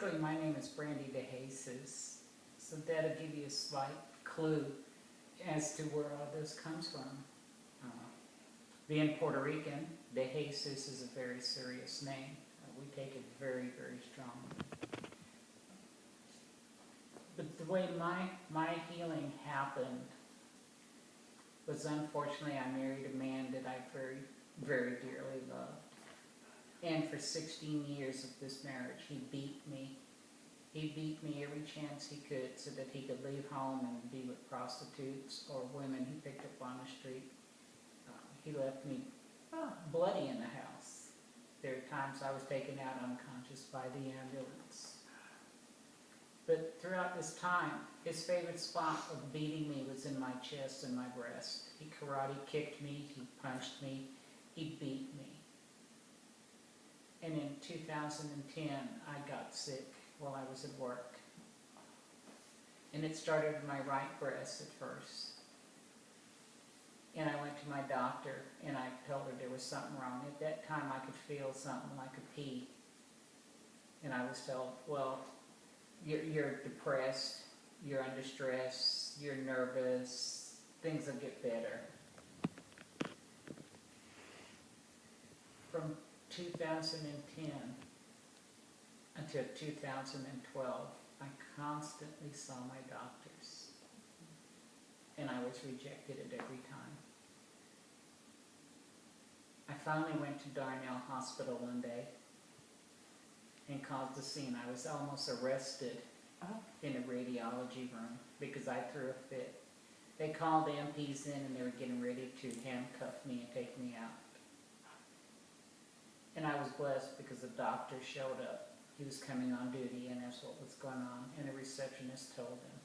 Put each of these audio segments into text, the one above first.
basically, my name is Brandy DeJesus, so that'll give you a slight clue as to where all this comes from. Being Puerto Rican, DeJesus is a very serious name. We take it very, very strongly. But the way my healing happened was, unfortunately, I married a man that I very, very dearly loved. And for 16 years of this marriage, he beat me. He beat me every chance he could so that he could leave home and be with prostitutes or women he picked up on the street. He left me bloody in the house. There were times I was taken out unconscious by the ambulance. But throughout this time, his favorite spot of beating me was in my chest and my breast. He karate kicked me, he punched me, he beat me. And in 2010, I got sick while I was at work. And it started in my right breast at first. And I went to my doctor and I told her there was something wrong. At that time, I could feel something like a pea. And I was told, well, you're depressed, you're under stress, you're nervous, things will get better. From 2010 until 2012, I constantly saw my doctors, and I was rejected at every time. I finally went to Darnell Hospital one day and caused a scene. I was almost arrested in a radiology room because I threw a fit. They called the MPs in and they were getting ready to handcuff me and take me out. And I was blessed because the doctor showed up. He was coming on duty and asked what was going on, and the receptionist told him.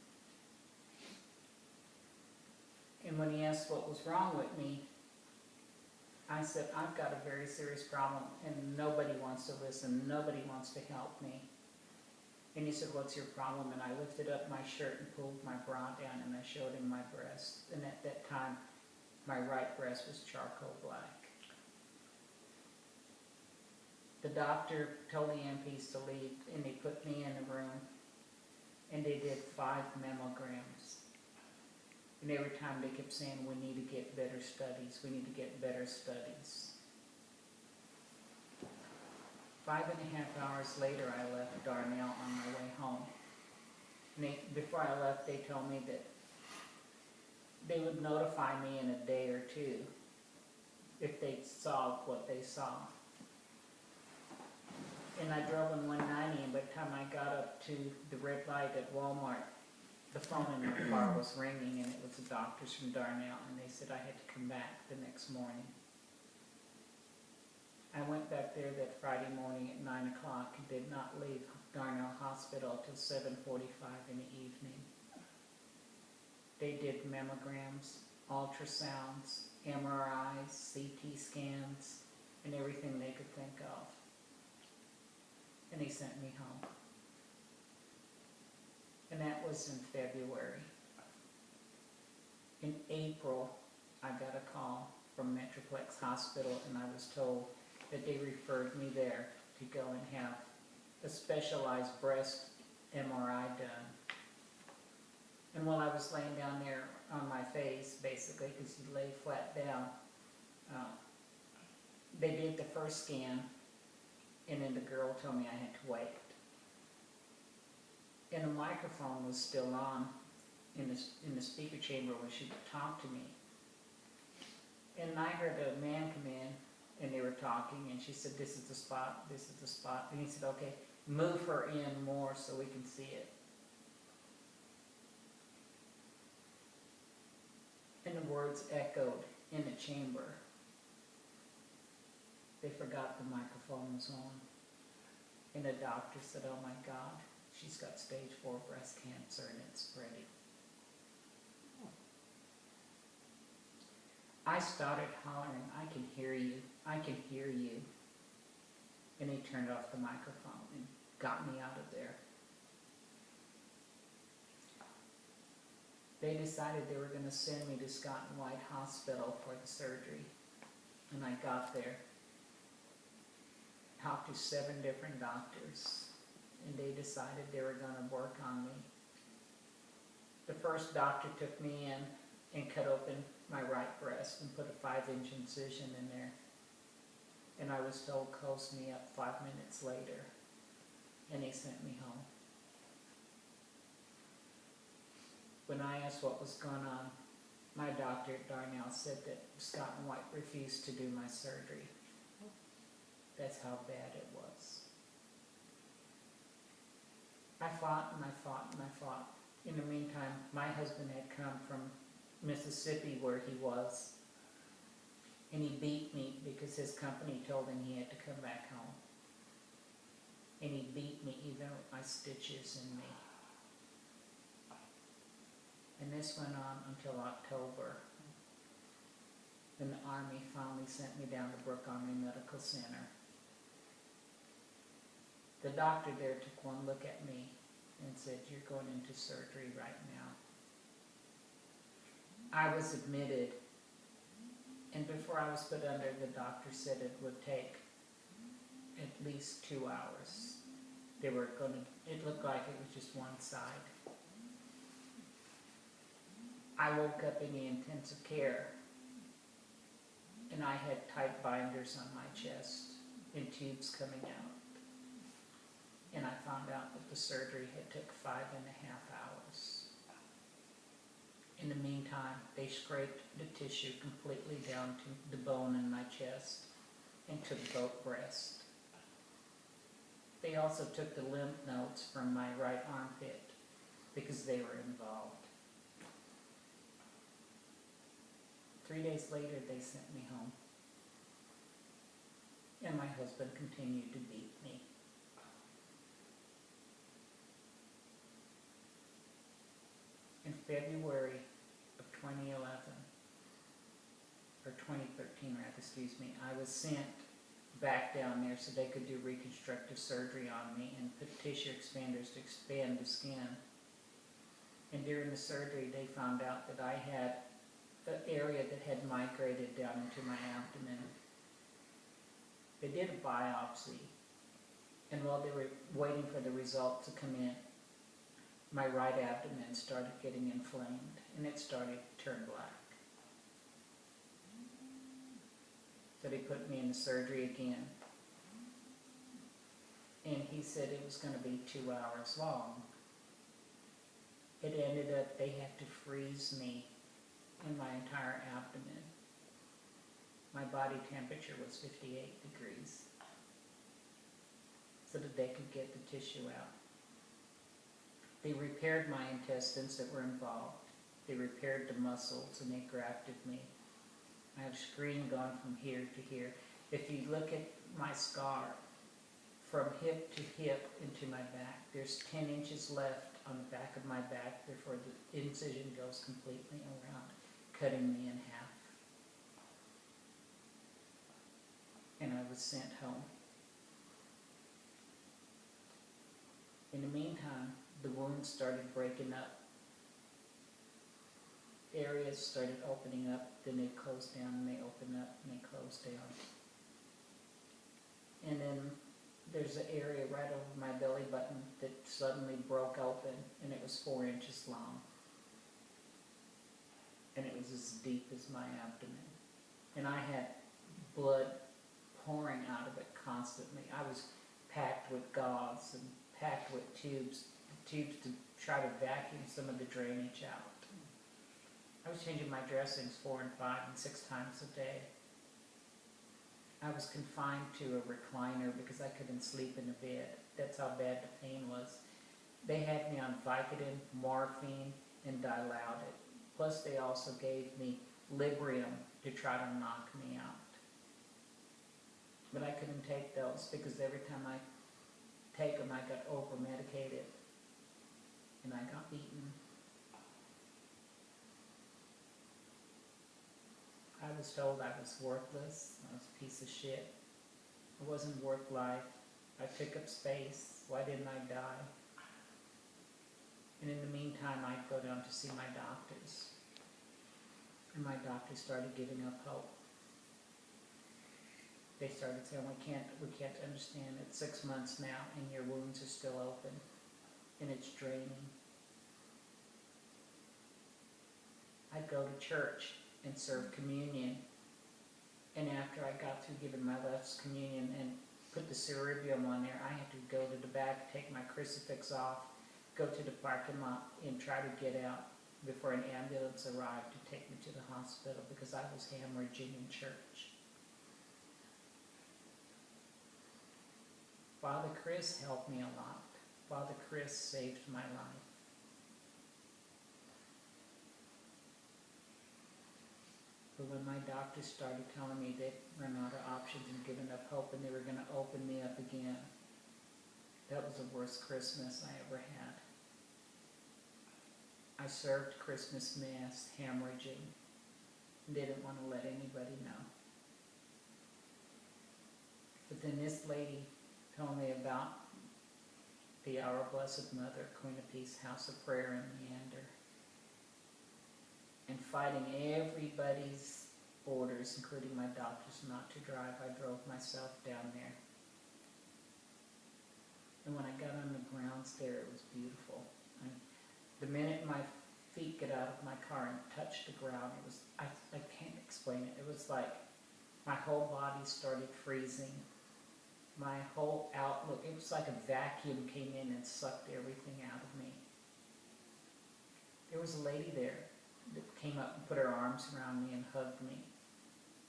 And when he asked what was wrong with me, I said, I've got a very serious problem and nobody wants to listen, nobody wants to help me. And he said, what's your problem? And I lifted up my shirt and pulled my bra down and I showed him my breast. And at that time, my right breast was charcoal black. The doctor told the MPs to leave, and they put me in a room, and they did 5 mammograms. And every time they kept saying, we need to get better studies, we need to get better studies. 5.5 hours later, I left Darnell on my way home. And before I left, they told me that they would notify me in a day or two if they saw what they saw. And I drove on 190, and by the time I got up to the red light at Walmart, the phone in my car was ringing, and it was the doctors from Darnell, and they said I had to come back the next morning. I went back there that Friday morning at 9 o'clock and did not leave Darnell Hospital till 7:45 in the evening. They did mammograms, ultrasounds, MRIs, CT scans, and everything they could think of. And they sent me home. And that was in February. In April, I got a call from Metroplex Hospital, and I was told that they referred me there to go and have a specialized breast MRI done. And while I was laying down there on my face, basically, because you lay flat down, they did the first scan, and then the girl told me I had to wait. And the microphone was still on in the speaker chamber where she would talk to me. And I heard a man come in, and they were talking, and she said, this is the spot, this is the spot. And he said, okay, move her in more so we can see it. And the words echoed in the chamber. They forgot the microphone was on. And the doctor said, oh my God, she's got stage 4 breast cancer and it's spreading. I started hollering, I can hear you, I can hear you. And he turned off the microphone and got me out of there. They decided they were going to send me to Scott and White Hospital for the surgery. And I got there, talked to 7 different doctors, and they decided they were going to work on me. The first doctor took me in and cut open my right breast and put a 5-inch incision in there. And I was told, close me up 5 minutes later, and he sent me home. When I asked what was going on, my doctor at Darnell said that Scott and White refused to do my surgery. That's how bad it was. I fought and I fought and I fought. In the meantime, my husband had come from Mississippi where he was, and he beat me because his company told him he had to come back home. And he beat me even with my stitches in me. And this went on until October. Then the Army finally sent me down to Brooke Army Medical Center. The doctor there took one look at me and said, "You're going into surgery right now." I was admitted, and before I was put under, the doctor said it would take at least 2 hours. They were going to, it looked like it was just one side. I woke up in the intensive care, and I had tight binders on my chest and tubes coming out. And I found out that the surgery had took 5.5 hours. In the meantime, they scraped the tissue completely down to the bone in my chest and took both breasts. They also took the lymph nodes from my right armpit because they were involved. 3 days later, they sent me home. And my husband continued to beat me. In February of 2011, or 2013 rather, excuse me, I was sent back down there so they could do reconstructive surgery on me and put tissue expanders to expand the skin. And during the surgery, they found out that I had an area that had migrated down into my abdomen. They did a biopsy, and while they were waiting for the result to come in, my right abdomen started getting inflamed, and it started to turn black. So they put me in the surgery again, and he said it was going to be 2 hours long. It ended up they had to freeze me in my entire abdomen. My body temperature was 58 degrees, so that they could get the tissue out. They repaired my intestines that were involved. They repaired the muscles, and they grafted me. I have screen gone from here to here. If you look at my scar, from hip to hip into my back, there's 10 inches left on the back of my back before the incision goes completely around, cutting me in half. And I was sent home. In the meantime, the wounds started breaking up. Areas started opening up, then they closed down, and they opened up, and they closed down. And then there's an area right over my belly button that suddenly broke open, and it was 4 inches long. And it was as deep as my abdomen. And I had blood pouring out of it constantly. I was packed with gauze and packed with tubes to try to vacuum some of the drainage out. I was changing my dressings 4 and 5 and 6 times a day. I was confined to a recliner because I couldn't sleep in the bed. That's how bad the pain was. They had me on Vicodin, morphine, and Dilaudid. Plus they also gave me Librium to try to knock me out. But I couldn't take those because every time I take them, I got over-medicated and I got beaten. I was told I was worthless, I was a piece of shit. I wasn't worth life. I took up space. Why didn't I die? And in the meantime, I'd go down to see my doctors. And my doctors started giving up hope. they started saying, we can't understand. It's 6 months now and your wounds are still open and it's draining. I'd go to church and serve communion, and after I got through giving my last communion and put the cerebrium on there, I had to go to the back, take my crucifix off, go to the parking lot and try to get out before an ambulance arrived to take me to the hospital because I was hemorrhaging in church. Father Chris helped me a lot. Father Chris saved my life. But when my doctors started telling me they'd run out of options and given up hope and they were going to open me up again, that was the worst Christmas I ever had. I served Christmas Mass hemorrhaging and didn't want to let anybody know. But then this lady told me about the Our Blessed Mother, Queen of Peace, House of Prayer in Leander. And fighting everybody's orders, including my doctors, not to drive, I drove myself down there. And when I got on the grounds there, it was beautiful. The minute my feet got out of my car and touched the ground, it was, I can't explain it. It was like my whole body started freezing. My whole outlook, it was like a vacuum came in and sucked everything out of me. There was a lady there that came up and put her arms around me and hugged me.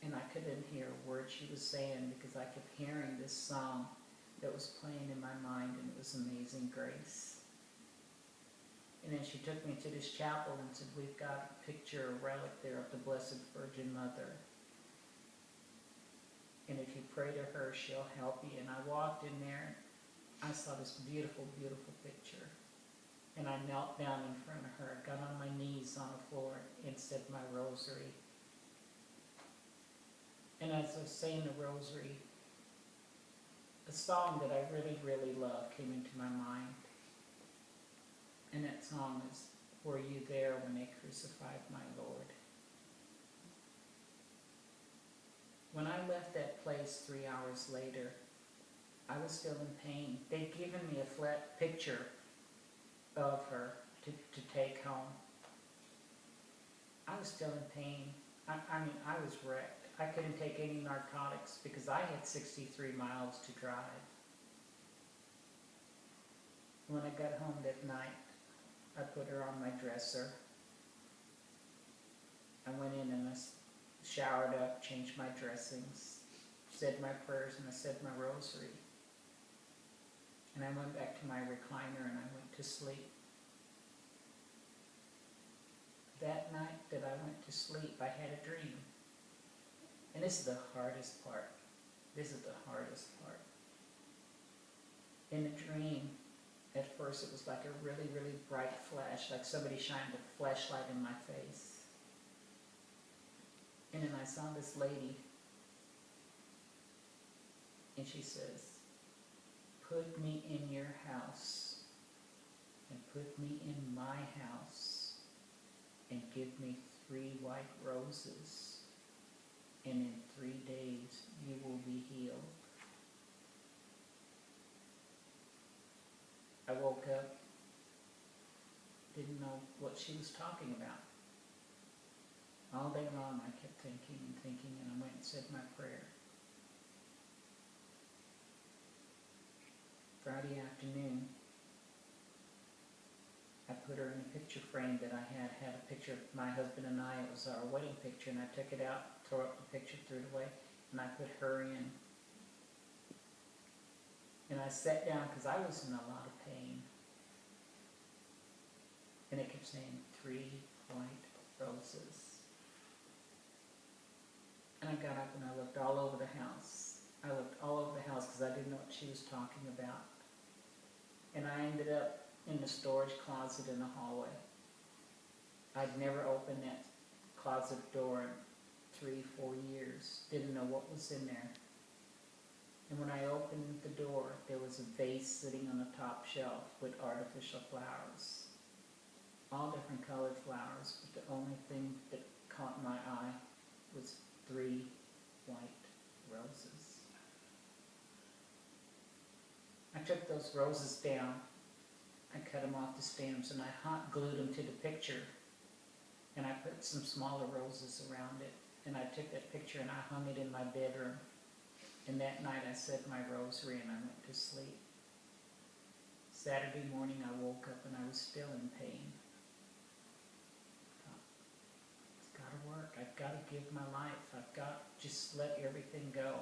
And I couldn't hear a word she was saying because I kept hearing this song that was playing in my mind, and it was Amazing Grace. And then she took me to this chapel and said, we've got a picture, a relic there of the Blessed Virgin Mother. And if you pray to her, she'll help you. And I walked in there, and I saw this beautiful, beautiful picture. And I knelt down in front of her, got on my knees on the floor and said my rosary. And as I was saying the rosary, a song that I really, really love came into my mind. And that song is, Were You There When They Crucified My Lord? When I left that place 3 hours later, I was still in pain. They'd given me a flat picture of her to take home. I was still in pain. I mean, I was wrecked. I couldn't take any narcotics because I had 63 miles to drive. When I got home that night, I put her on my dresser. I went in and I showered up, changed my dressings, said my prayers, and I said my rosary. And I went back to my recliner and I went to sleep. That night that I went to sleep, I had a dream. And this is the hardest part. This is the hardest part. In the dream, at first it was like a really, really bright flash, like somebody shined a flashlight in my face. And then I saw this lady, and she says, put me in your house, and put me in my house, and give me 3 white roses, and in 3 days you will be healed. I woke up, didn't know what she was talking about. All day long I kept thinking and thinking, and I went and said my prayer. Friday afternoon, I put her in a picture frame that I had a picture of my husband and I. It was our wedding picture, and I took it out, tore up the picture, threw it away, and I put her in. And I sat down because I was in a lot of pain. And it kept saying 3 white roses. And I got up and I looked all over the house. I looked all over the house because I didn't know what she was talking about. And I ended up in the storage closet in the hallway. I'd never opened that closet door in 3-4 years. Didn't know what was in there. And when I opened the door, there was a vase sitting on the top shelf with artificial flowers. All different colored flowers, but the only thing that caught my eye was 3 white roses. I took those roses down, I cut them off the stems, and I hot glued them to the picture, and I put some smaller roses around it, and I took that picture and I hung it in my bedroom, and that night I said my rosary and I went to sleep. Saturday morning I woke up and I was still in pain. It's got to work. I've got to give my life. I've got to just let everything go.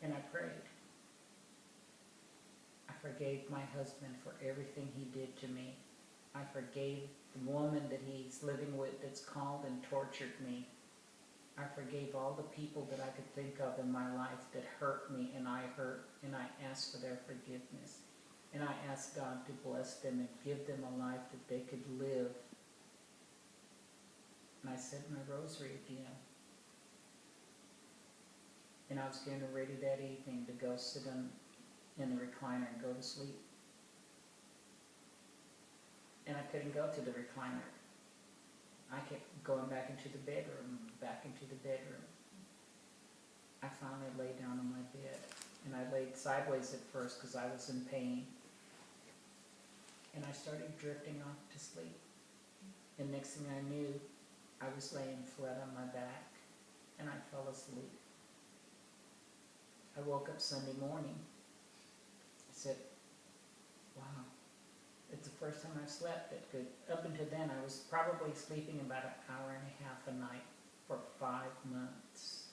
And I prayed. I forgave my husband for everything he did to me. I forgave the woman that he's living with that's called and tortured me. I forgave all the people that I could think of in my life that hurt me and I hurt, and I asked for their forgiveness. And I asked God to bless them and give them a life that they could live. And I said my rosary again. And I was getting ready that evening to go sit in the recliner and go to sleep. And I couldn't go to the recliner. I kept going back into the bedroom, back into the bedroom. I finally lay down on my bed, and I laid sideways at first because I was in pain. And I started drifting off to sleep. And next thing I knew, I was laying flat on my back, and I fell asleep. I woke up Sunday morning. I said, wow, it's the first time I've slept that good. Up until then, I was probably sleeping about an hour and a half a night for 5 months.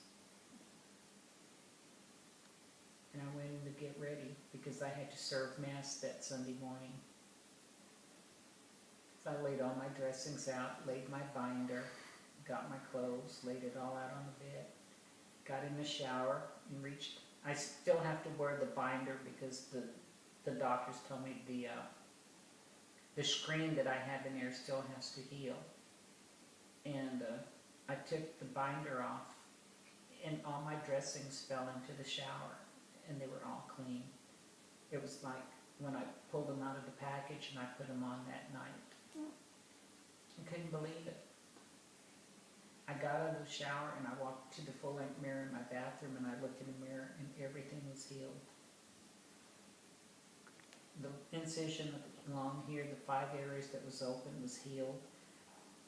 And I went in to get ready because I had to serve Mass that Sunday morning. So I laid all my dressings out, laid my binder, got my clothes, laid it all out on the bed, got in the shower and reached. I still have to wear the binder because the doctors told me the screen that I have in there still has to heal. And I took the binder off, and all my dressings fell into the shower, and they were all clean. It was like when I pulled them out of the package and I put them on that night. I couldn't believe it. I got out of the shower and I walked to the full-length mirror in my bathroom and I looked in the mirror and everything was healed. The incision along here, the 5 areas that was open was healed.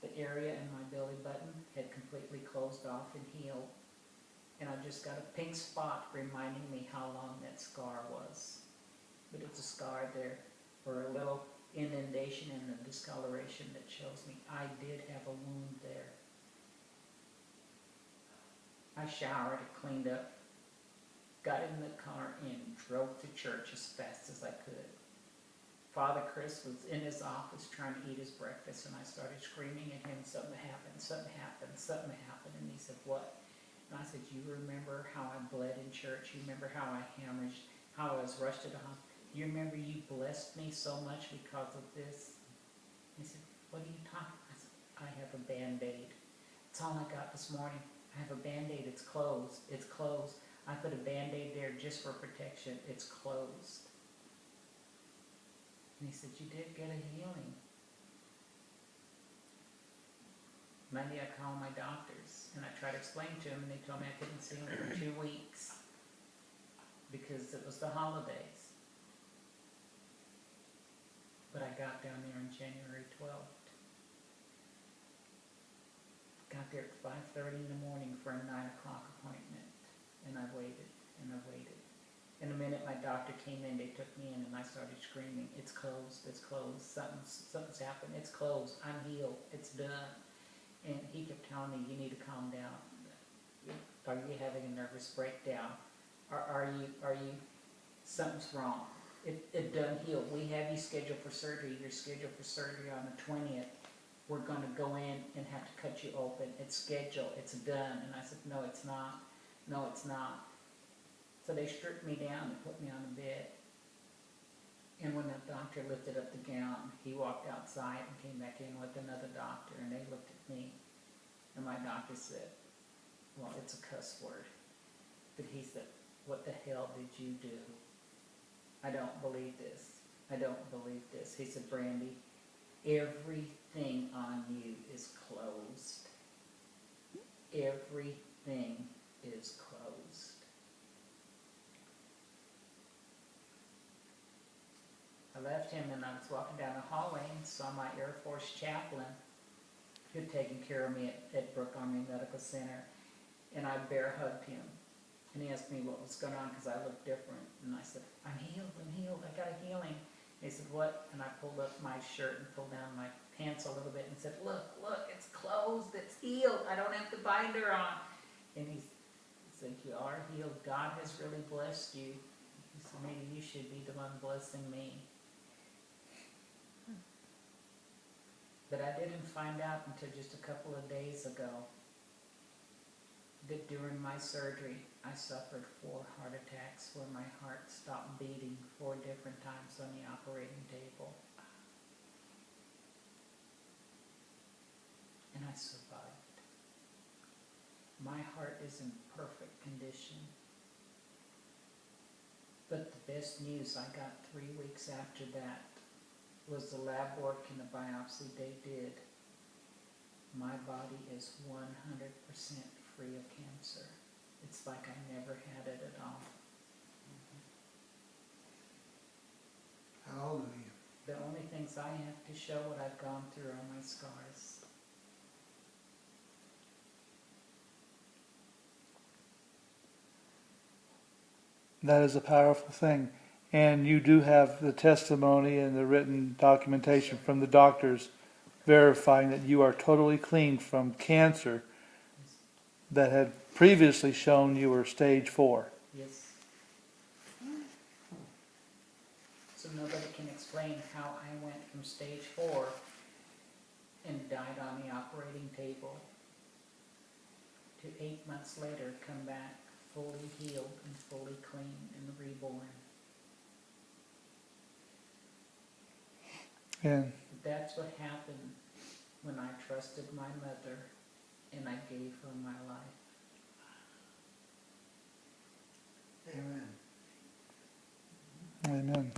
The area in my belly button had completely closed off and healed. And I just got a pink spot reminding me how long that scar was. But it's a scar there, or a little indentation in the discoloration that shows me I did have a wound there. I showered, cleaned up, got in the car and drove to church as fast as I could. Father Chris was in his office trying to eat his breakfast, and I started screaming at him, something happened, something happened, something happened. And he said, what? And I said, you remember how I bled in church? You remember how I hemorrhaged, how I was rushed to the hospital? You remember you blessed me so much because of this? He said, what are you talking about? I said, I have a Band-Aid. That's all I got this morning. I have a Band-Aid. It's closed. It's closed. I put a Band-Aid there just for protection. It's closed. And he said, you did get a healing. Monday I called my doctors and I tried to explain to them, and they told me I couldn't see them for 2 weeks because it was the holidays. But I got down there on January 12th. Got there at 5:30 in the morning for a 9 o'clock appointment. And I waited and I waited. In a minute my doctor came in, they took me in, and I started screaming, it's closed, something's happened, it's closed, I'm healed, it's done. And he kept telling me, you need to calm down. Are you having a nervous breakdown? Are you, something's wrong. It done healed. We have you scheduled for surgery. You're scheduled for surgery on the 20th. We're going to go in and have to cut you open. It's scheduled. It's done. And I said, no, it's not. No, it's not. So they stripped me down and put me on the bed. And when the doctor lifted up the gown, he walked outside and came back in with another doctor, and they looked at me. And my doctor said, well, it's a cuss word. But he said, what the hell did you do? I don't believe this. I don't believe this. He said, Brandy, everything on you is closed. Everything is closed. I left him and I was walking down the hallway and saw my Air Force chaplain who'd taken care of me at Brooke Army Medical Center. And I bear hugged him. And he asked me what was going on because I looked different. And I said, I'm healed, I got a healing. And he said, what? And I pulled up my shirt and pulled down my pants a little bit and said, look, it's closed, it's healed. I don't have the binder on. And he said, you are healed. God has really blessed you. He said, maybe you should be the one blessing me. But I didn't find out until just a couple of days ago that during my surgery, I suffered 4 heart attacks where my heart stopped beating 4 different times on the operating table. And I survived. My heart is in perfect condition. But the best news I got 3 weeks after that was the lab work and the biopsy they did. My body is 100% free of cancer. It's like I never had it at all. How old are you? The only things I have to show what I've gone through are my scars. That is a powerful thing. And you do have the testimony and the written documentation from the doctors verifying that you are totally clean from cancer that had previously shown you were stage 4. Yes. So nobody can explain how I went from stage 4 and died on the operating table to 8 months later come back fully healed and fully clean and reborn. And That's what happened when I trusted my mother and I gave her my life. Amen. amen.